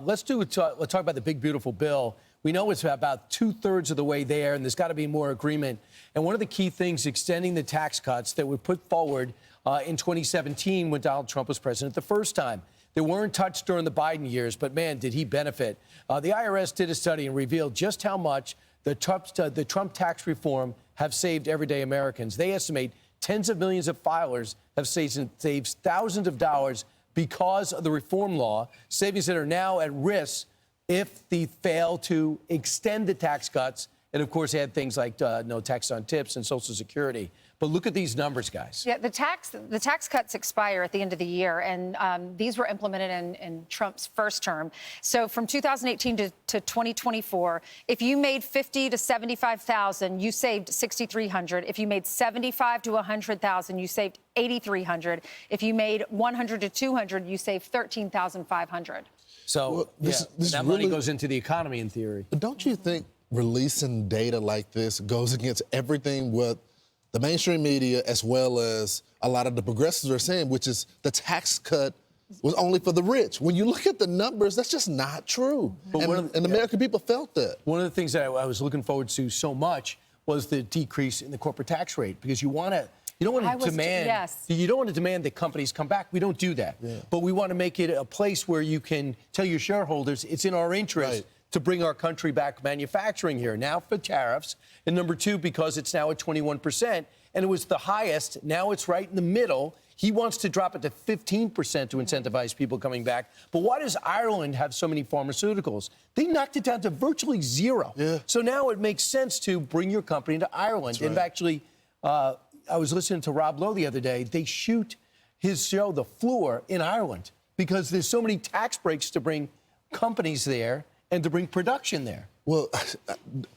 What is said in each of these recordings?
Let's talk about the big, beautiful bill. We know it's about 2/3 of the way there, and there's got to be more agreement. And one of the key things, extending the tax cuts that were put forward in 2017 when Donald Trump was president the first time. They weren't touched during the Biden years, but, man, did he benefit. The IRS did a study and revealed just how much the Trump tax reform have saved everyday Americans. They estimate tens of millions of filers have saved thousands of dollars because of the reform law, savings that are now at risk if they fail to extend the tax cuts. And, of course, add things like no tax on tips and Social Security. But look at these numbers, guys. Yeah, the tax cuts expire at the end of the year, and these were implemented in Trump's first term. So from 2018 to 2024, if you made $50,000 to $75,000, you saved $6,300. If you made $75,000 to $100,000, you saved $8,300. If you made $100,000 to $200,000, you saved $13,500. So that money goes into the economy, in theory. But don't you think releasing data like this goes against everything what the mainstream media as well as a lot of the progressives are saying, which is the tax cut was only for the rich? When you look at the numbers, that's just not true. And the American people felt that. One of the things that I was looking forward to so much was the decrease in the corporate tax rate, because you don't want to demand that companies come back. We don't do that. Yeah. But we want to make it a place where you can tell your shareholders it's in our interest to bring our country back manufacturing here. Now for tariffs. And number two, because it's now at 21%, and it was the highest. Now it's right in the middle. He wants to drop it to 15% to incentivize people coming back. But why does Ireland have so many pharmaceuticals? They knocked it down to virtually zero. Yeah. So now it makes sense to bring your company to Ireland. That's right. And actually, I was listening to Rob Lowe the other day. They shoot his show, The Floor, in Ireland because there's so many tax breaks to bring companies there and to bring production there. Well,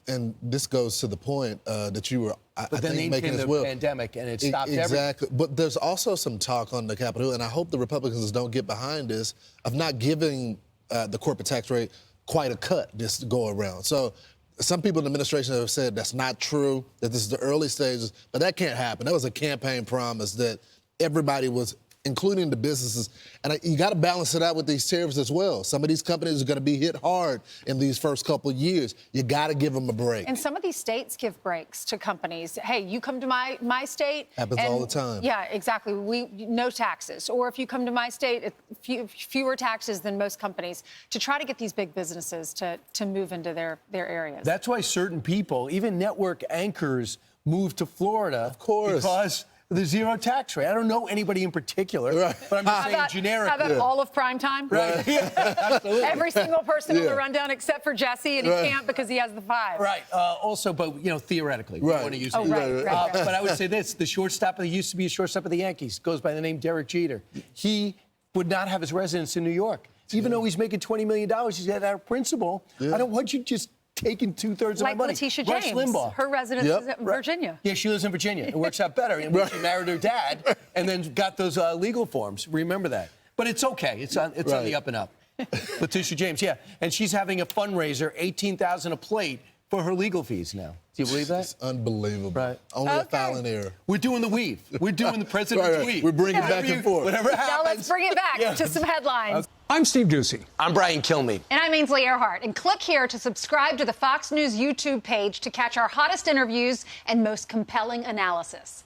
and this goes to the point that you were, I think, making as well. The pandemic, and it stopped everything. Exactly. But there's also some talk on the Capitol Hill, and I hope the Republicans don't get behind this, of not giving the corporate tax rate quite a cut this go around. So some people in the administration have said that's not true, that this is the early stages, but that can't happen. That was a campaign promise that everybody was, including the businesses. And you got to balance it out with these tariffs as well. Some of these companies are going to be hit hard in these first couple of years. You got to give them a break. And some of these states give breaks to companies. Hey, you come to my state. Happens all the time. Yeah, exactly. No taxes. Or if you come to my state, fewer taxes than most companies, to try to get these big businesses to move into their areas. That's why certain people, even network anchors, move to Florida. Of course. Because the zero tax rate. I don't know anybody in particular, but I'm just saying generically. How about all of prime time? Right. Yeah, absolutely. Every single person on the rundown except for Jesse, and he can't because he has the 5. Right. Also, but theoretically, we want to use it. Right. But I would say this: the shortstop used to be a shortstop of the Yankees, goes by the name Derek Jeter. He would not have his residence in New York, even though he's making $20 million. He said, out of principle, I don't want you just taking 2/3 of my money. Like Letitia Rush James, Limbaugh. her residence is in Virginia. Yeah, she lives in Virginia. It works out better. And she married her dad and then got those legal forms. Remember that. But it's okay. It's on the up and up. Letitia James, yeah. And she's having a fundraiser, $18,000 a plate, for her legal fees now. Do you believe that? It's unbelievable. Right. Only a filing error. We're doing the weave. We're doing the president's weave. We're bringing it back and forth. Whatever happens. Now let's bring it back to some headlines. I'm Steve Ducey. I'm Brian Kilmeade. And I'm Ainsley Earhart. And click here to subscribe to the Fox News YouTube page to catch our hottest interviews and most compelling analysis.